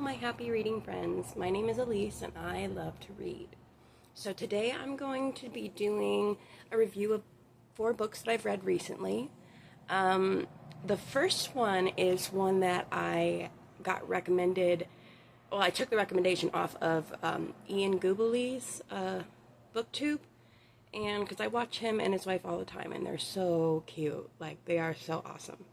my happy reading friends. My name is Elise and I love to read. So today I'm going to be doing a review of 4 books that I've read recently. The first one is one that I got recommended. Well, I took the recommendation off of Ian Goobely's booktube, and because I watch him and his wife all the time and they're so cute, like they are so awesome.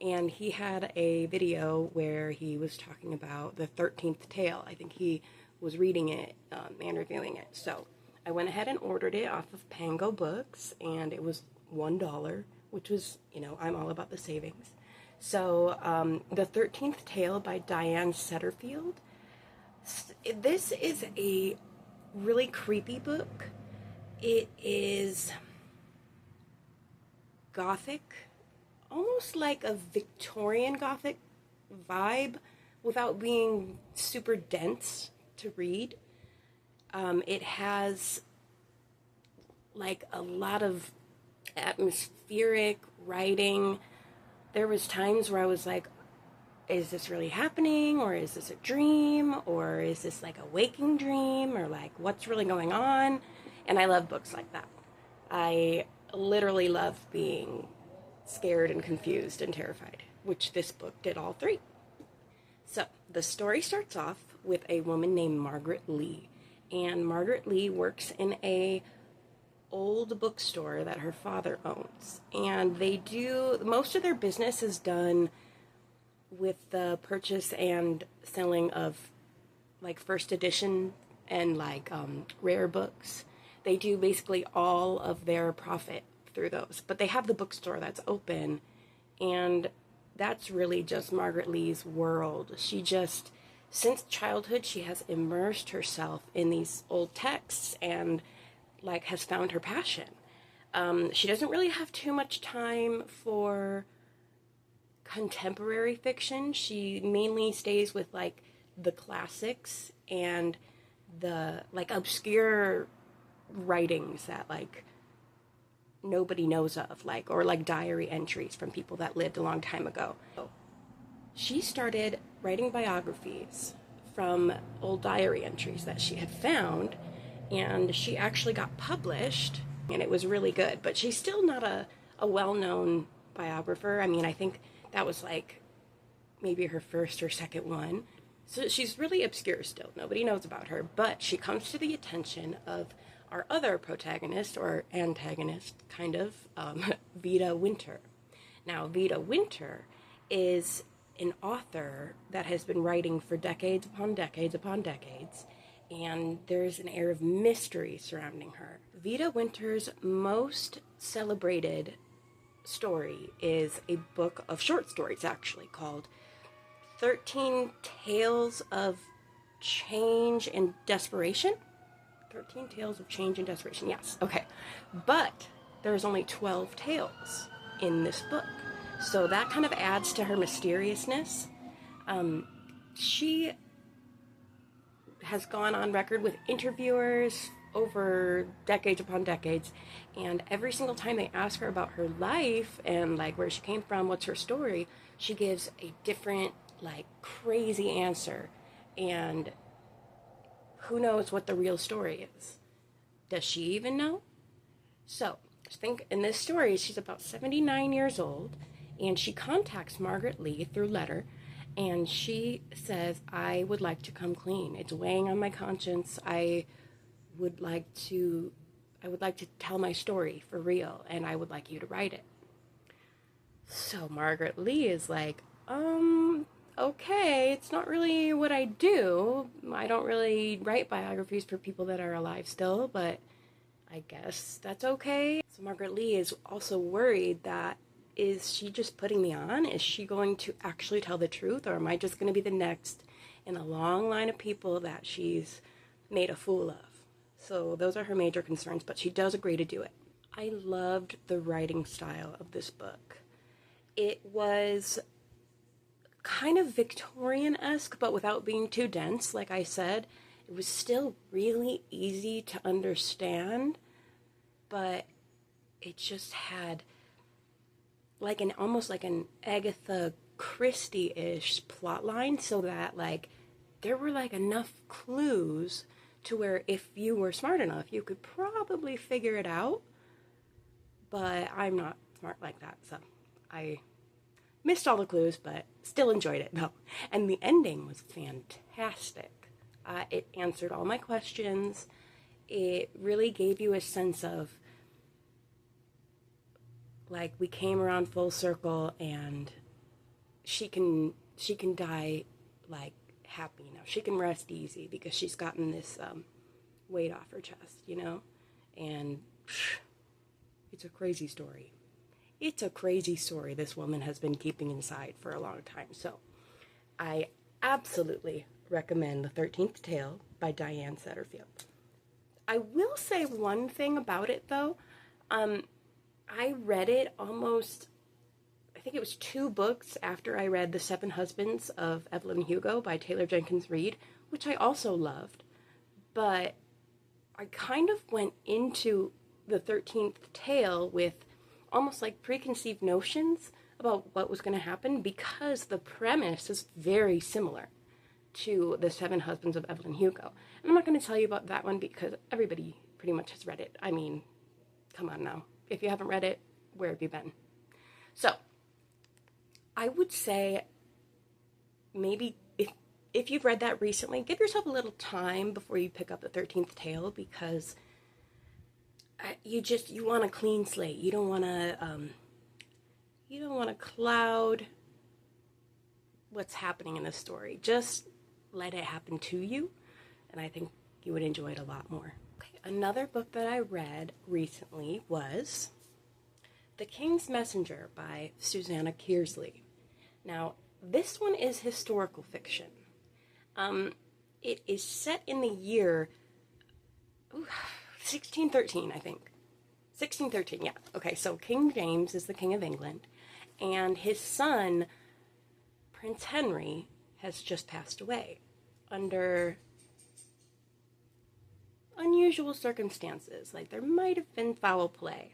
And he had a video where he was talking about the 13th tale. I think he was reading it and reviewing it. So I went ahead and ordered it off of Pango Books, and it was $1, which was, I'm all about the savings. So the 13th tale by Diane Setterfield. This is a really creepy book. It is gothic, almost like a Victorian Gothic vibe without being super dense to read. It has like a lot of atmospheric writing. There was times where I was like, is this really happening, or is this a dream, or is this like a waking dream, or like what's really going on? And I love books like that. I literally love being scared and confused and terrified, which this book did all 3. So the story starts off with a woman named Margaret Lee, and Margaret Lee works in a old bookstore that her father owns, and they do most of their business is done with the purchase and selling of like first edition and like rare books. They do basically all of their profit through those, but they have the bookstore that's open, and that's really just Margaret Lee's world. She just, since childhood, she has immersed herself in these old texts and like has found her passion. She doesn't really have too much time for contemporary fiction. She mainly stays with like the classics and the like obscure writings that like nobody knows of, like, or like diary entries from people that lived a long time ago. She started writing biographies from old diary entries that she had found, and she actually got published, and it was really good, but she's still not a well-known biographer. I mean, I think that was like maybe her first or second one. So she's really obscure still. Nobody knows about her, but she comes to the attention of our other protagonist, or antagonist, kind of, Vida Winter. Now, Vida Winter is an author that has been writing for decades upon decades upon decades, and there's an air of mystery surrounding her. Vida Winter's most celebrated story is a book of short stories, actually, called 13 Tales of Change and Desperation. 13 Tales of Change and Desperation, yes, okay. But there's only 12 tales in this book, so that kind of adds to her mysteriousness. She has gone on record with interviewers over decades upon decades, and every single time they ask her about her life and like where she came from, what's her story, she gives a different like crazy answer, and who knows what the real story is. Does she even know? So I think in this story she's about 79 years old, and she contacts Margaret Lee through letter, and she says, I would like to come clean. It's weighing on my conscience. I would like to tell my story for real, and I would like you to write it. So Margaret Lee is like, okay, it's not really what I do. I don't really write biographies for people that are alive still, but I guess that's okay. So Margaret Lee is also worried that, is she just putting me on? Is she going to actually tell the truth, or am I just going to be the next in a long line of people that she's made a fool of? So those are her major concerns, but she does agree to do it. I loved the writing style of this book. It was kind of Victorian-esque, but without being too dense, like I said. It was still really easy to understand, but it just had like almost like an Agatha Christie-ish plot line, so that like there were like enough clues to where if you were smart enough, you could probably figure it out. But I'm not smart like that, so I missed all the clues, but still enjoyed it though. And the ending was fantastic. It answered all my questions. It really gave you a sense of, like, we came around full circle, and she can die, like, happy now. She can rest easy because she's gotten this weight off her chest, you know? And it's a crazy story. It's a crazy story this woman has been keeping inside for a long time. So I absolutely recommend The 13th Tale by Diane Setterfield. I will say one thing about it, though. I read it almost, I think it was 2 books after I read The Seven Husbands of Evelyn Hugo by Taylor Jenkins Reid, which I also loved. But I kind of went into The 13th Tale with almost like preconceived notions about what was going to happen because the premise is very similar to The Seven Husbands of Evelyn Hugo. And I'm not going to tell you about that one because everybody pretty much has read it. I mean, come on now. If you haven't read it, where have you been? So, I would say maybe if you've read that recently, give yourself a little time before you pick up The 13th Tale because you want a clean slate. You don't want to cloud what's happening in the story. Just let it happen to you, and I think you would enjoy it a lot more. Okay, another book that I read recently was The King's Messenger by Susanna Kearsley. Now, this one is historical fiction. It is set in the year 1613, I think. 1613, yeah. Okay, so King James is the King of England, and his son, Prince Henry, has just passed away under unusual circumstances. Like, there might have been foul play.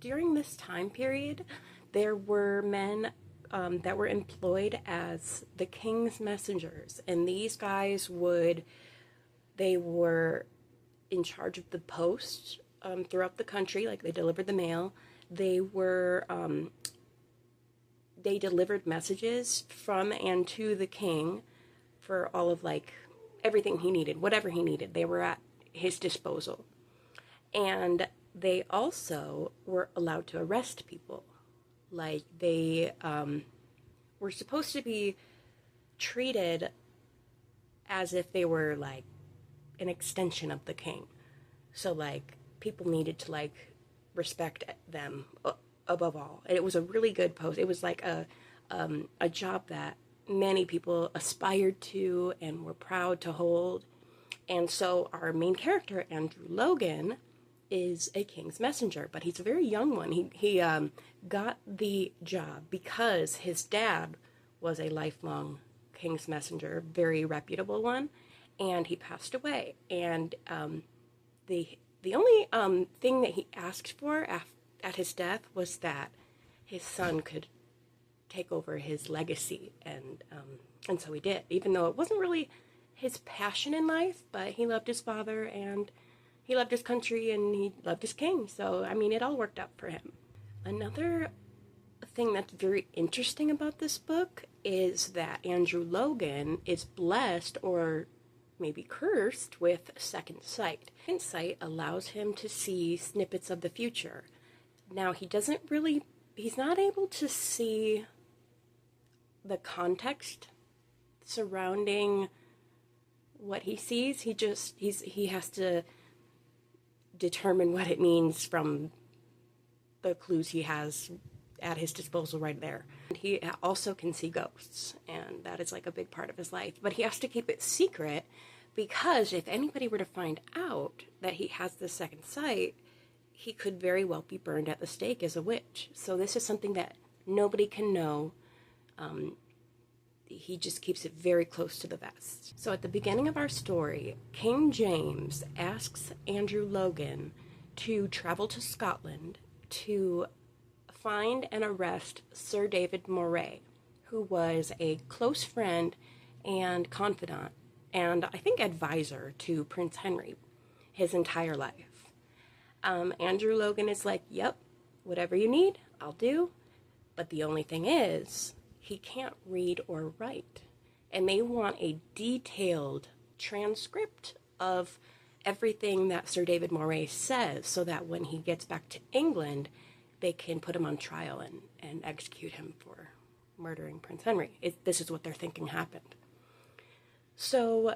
During this time period, there were men that were employed as the king's messengers, and these guys they were in charge of the post throughout the country. Like, they delivered the mail. They delivered messages from and to the king for all of, like, everything he needed, whatever he needed. They were at his disposal. And they also were allowed to arrest people. Like, they were supposed to be treated as if they were, like, an extension of the king. So, like, people needed to, like, respect them above all. And it was a really good post. It was like a job that many people aspired to and were proud to hold. And so our main character, Andrew Logan, is a king's messenger, but he's a very young one. He got the job because his dad was a lifelong king's messenger, very reputable one, and he passed away. And the only thing that he asked for at his death was that his son could take over his legacy, and so he did, even though it wasn't really his passion in life, but he loved his father, and he loved his country, and he loved his king, so, I mean, it all worked out for him. Another thing that's very interesting about this book is that Andrew Logan is blessed, or maybe cursed, with second sight. Second sight allows him to see snippets of the future. Now, he's not able to see the context surrounding what he sees. He has to determine what it means from the clues he has at his disposal right there. And he also can see ghosts, and that is like a big part of his life. But he has to keep it secret because if anybody were to find out that he has this second sight, he could very well be burned at the stake as a witch. So this is something that nobody can know. He just keeps it very close to the vest. So at the beginning of our story, King James asks Andrew Logan to travel to Scotland to find and arrest Sir David Moray, who was a close friend and confidant and I think advisor to Prince Henry his entire life. Andrew Logan is like, yep, whatever you need, I'll do. But the only thing is, he can't read or write. And they want a detailed transcript of everything that Sir David Moray says so that when he gets back to England, they can put him on trial and execute him for murdering Prince Henry. This is what they're thinking happened. So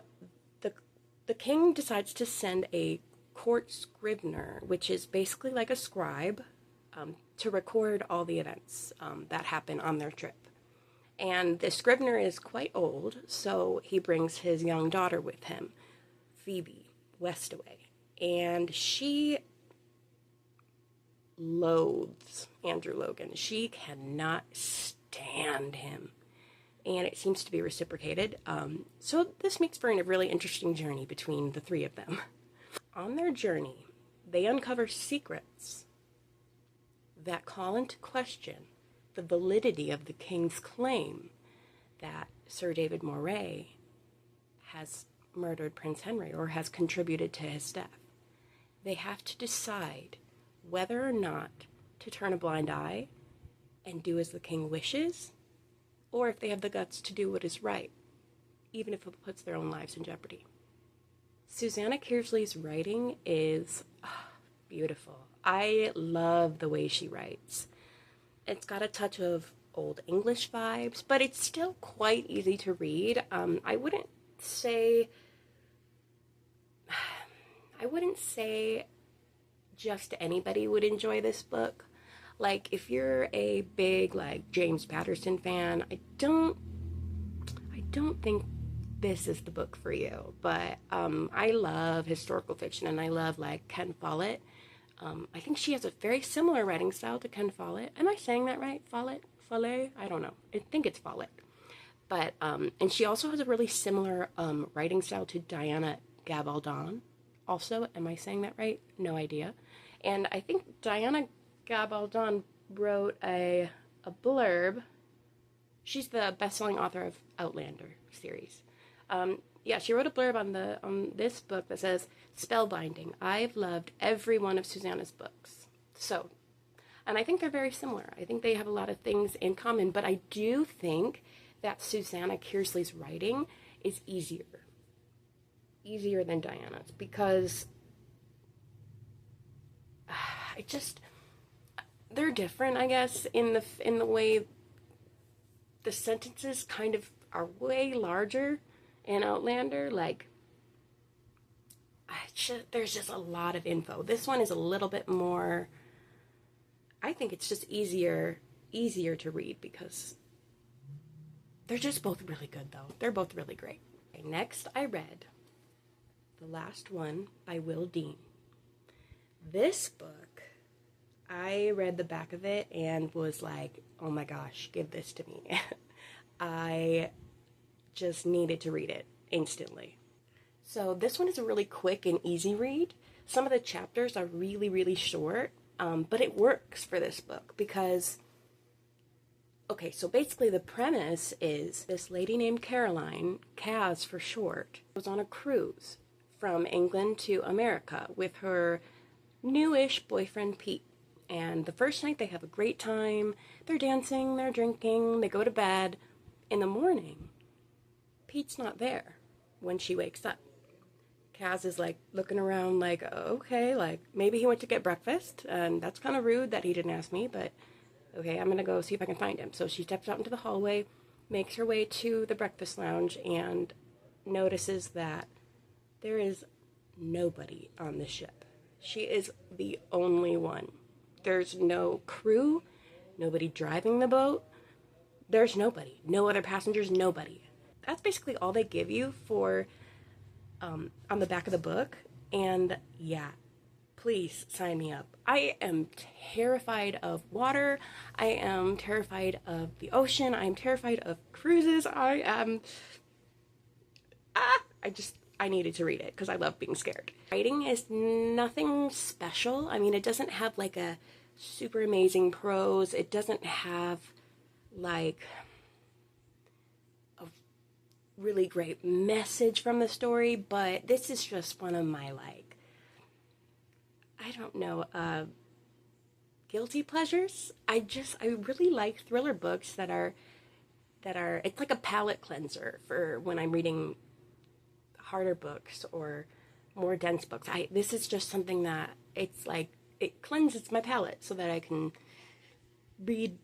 the king decides to send a court scrivener, which is basically like a scribe, to record all the events that happen on their trip. And the scrivener is quite old, so he brings his young daughter with him, Phoebe Westaway. And she loathes Andrew Logan. She cannot stand him. And it seems to be reciprocated. So this makes for a really interesting journey between the three of them. On their journey, they uncover secrets that call into question the validity of the king's claim that Sir David Moray has murdered Prince Henry or has contributed to his death. They have to decide whether or not to turn a blind eye and do as the king wishes, or if they have the guts to do what is right, even if it puts their own lives in jeopardy. Susanna Kearsley's writing is beautiful. I love the way she writes. It's got a touch of Old English vibes, but it's still quite easy to read. I wouldn't say just anybody would enjoy this book. Like, if you're a big, like, James Patterson fan, I don't think this is the book for you. But I love historical fiction, and I love, like, Ken Follett. I think she has a very similar writing style to Ken Follett. Am I saying that right? Follett? I don't know. I think it's Follett. But, and she also has a really similar writing style to Diana Gabaldon. Also, am I saying that right? No idea. And I think Diana Gabaldon wrote a blurb. She's the best-selling author of Outlander series. Yeah, she wrote a blurb on this book that says, "Spellbinding. I've loved every one of Susanna's books." So, and I think they're very similar. I think they have a lot of things in common, but I do think that Susanna Kearsley's writing is easier than Diana's, because they're different, I guess, in the way the sentences kind of are way larger in Outlander. Like, there's just a lot of info. This one is a little bit more, I think it's just easier to read, because they're just both really good, though. They're both really great. Okay, next, I read The Last One by Will Dean. This book, I read the back of it and was like, oh my gosh, give this to me. I just needed to read it instantly. So this one is a really quick and easy read. Some of the chapters are really, really short, but it works for this book because, okay, so basically the premise is this lady named Caroline, Kaz for short, was on a cruise from England to America with her newish boyfriend Pete. And the first night they have a great time. They're dancing, they're drinking, they go to bed. In the morning, Pete's not there when she wakes up. Kaz is like looking around like, okay, like maybe he went to get breakfast, and that's kind of rude that he didn't ask me, but okay, I'm gonna go see if I can find him. So she steps out into the hallway, makes her way to the breakfast lounge, and notices that there is nobody on the ship. She is the only one. There's no crew, nobody driving the boat. There's nobody. No other passengers, nobody. That's basically all they give you for on the back of the book. And yeah, please sign me up. I am terrified of water. I am terrified of the ocean. I am terrified of cruises. I needed to read it because I love being scared. Writing is nothing special. I mean, it doesn't have like a super amazing prose. It doesn't have like really great message from the story, but this is just one of my, like, I don't know, guilty pleasures. I really like thriller books that are, it's like a palate cleanser for when I'm reading harder books or more dense books. This is just something that it's like, it cleanses my palate so that I can read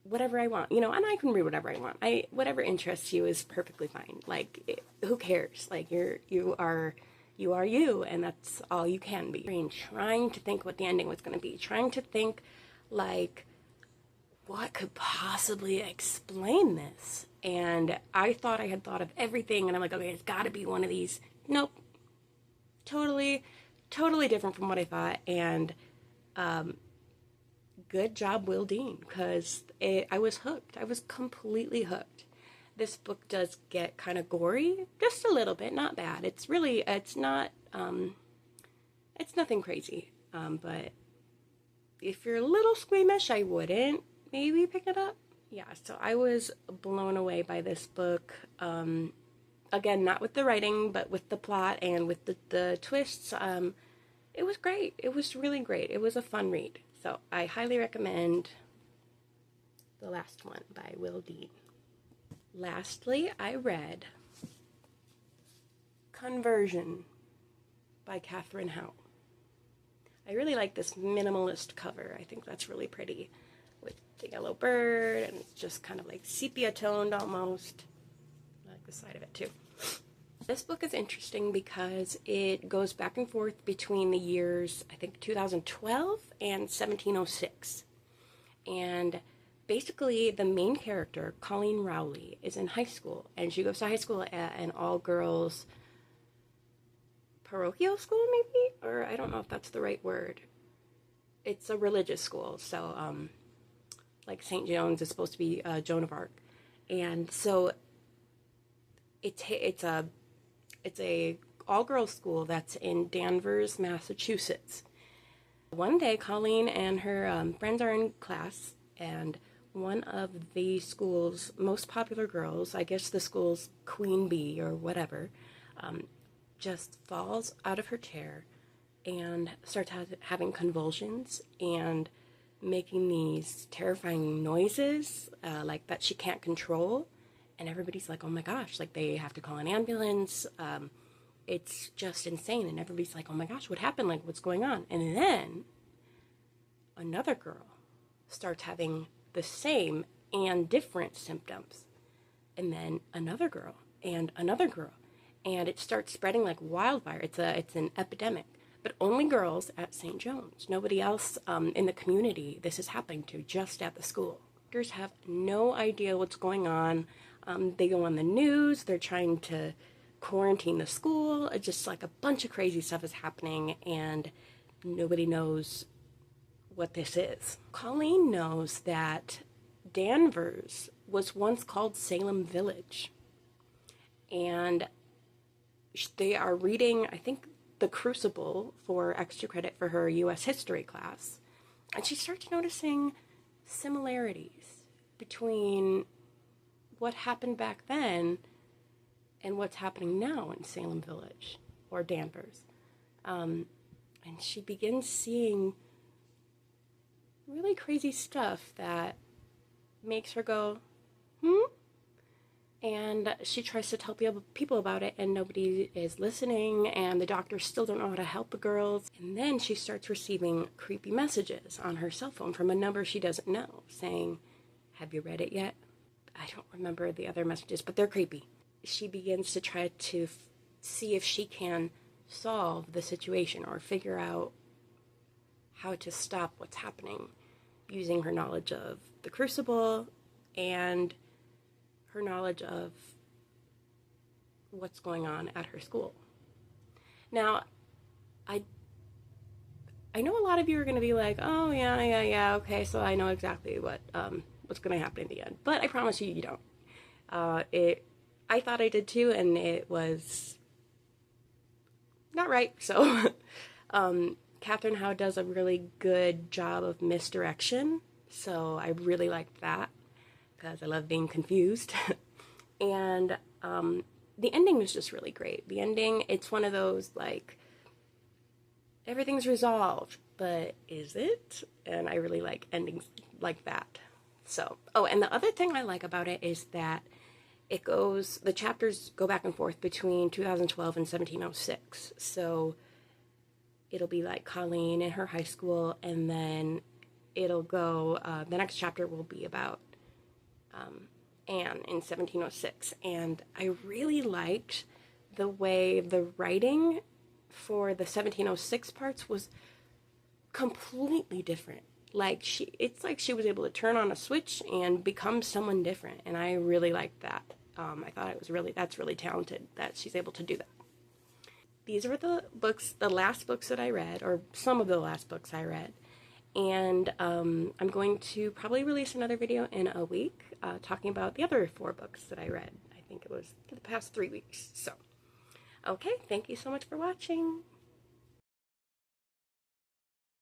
whatever I want, and I can read whatever I want. Whatever interests you is perfectly fine. Like, who cares? Like, you are you, and that's all you can be. And trying to think what the ending was going to be, trying to think, like, what could possibly explain this? And I thought I had thought of everything, and I'm like, okay, it's got to be one of these. Nope. Totally different from what I thought, and good job, Will Dean, because I was hooked. I was completely hooked. This book does get kind of gory, just a little bit, not bad. It's nothing crazy, but if you're a little squeamish, I wouldn't maybe pick it up. Yeah, so I was blown away by this book. Again, not with the writing, but with the plot and with the twists. It was great. It was really great. It was a fun read. So I highly recommend The Last One by Will Dean. Lastly, I read Conversion by Katharine Howe. I really like this minimalist cover. I think that's really pretty with the yellow bird, and it's just kind of like sepia toned almost. I like the side of it too. This book is interesting because it goes back and forth between the years, I think, 2012 and 1706. And basically, the main character, Colleen Rowley, is in high school. And she goes to high school at an all-girls parochial school, maybe? Or I don't know if that's the right word. It's a religious school. So, like St. John's is supposed to be Joan of Arc. And so it's a all-girls school that's in Danvers, Massachusetts. One day, Colleen and her friends are in class, and one of the school's most popular girls, I guess the school's queen bee or whatever, just falls out of her chair and starts having convulsions and making these terrifying noises, like that she can't control. And everybody's like, oh my gosh, like they have to call an ambulance. It's just insane. And everybody's like, oh my gosh, what happened? Like, what's going on? And then another girl starts having the same and different symptoms. And then another girl and another girl. And it starts spreading like wildfire. It's an epidemic. But only girls at St. John's. Nobody else in the community this is happening to, just at the school. Doctors have no idea what's going on. They go on the news, they're trying to quarantine the school. It's just like a bunch of crazy stuff is happening, and nobody knows what this is. Colleen knows that Danvers was once called Salem Village, and they are reading, I think, The Crucible for extra credit for her U.S. history class, and she starts noticing similarities between what happened back then and what's happening now in Salem Village or Danvers. And she begins seeing really crazy stuff that makes her go, And she tries to tell people about it, and nobody is listening, and the doctors still don't know how to help the girls. And then she starts receiving creepy messages on her cell phone from a number she doesn't know, saying, have you read it yet? I don't remember the other messages, but they're creepy. She begins to try to see if she can solve the situation or figure out how to stop what's happening using her knowledge of the Crucible and her knowledge of what's going on at her school. Now, I know a lot of you are going to be like, oh, yeah, okay, so I know exactly what's going to happen in the end. But I promise you don't. I thought I did too, and it was not right. So Katharine Howe does a really good job of misdirection. So I really liked that because I love being confused. And The ending was just really great. The ending, it's one of those, like, everything's resolved, but is it? And I really like endings like that. So, oh, and the other thing I like about it is that the chapters go back and forth between 2012 and 1706. So it'll be like Colleen in her high school, and then it'll go, the next chapter will be about Anne in 1706. And I really liked the way the writing for the 1706 parts was completely different. Like, it's like she was able to turn on a switch and become someone different, and I really liked that. I thought that's really talented that she's able to do that. These were the last books that I read, or some of the last books I read, and I'm going to probably release another video in a week talking about the other 4 books that I read. I think it was the past 3 weeks. So, okay, thank you so much for watching.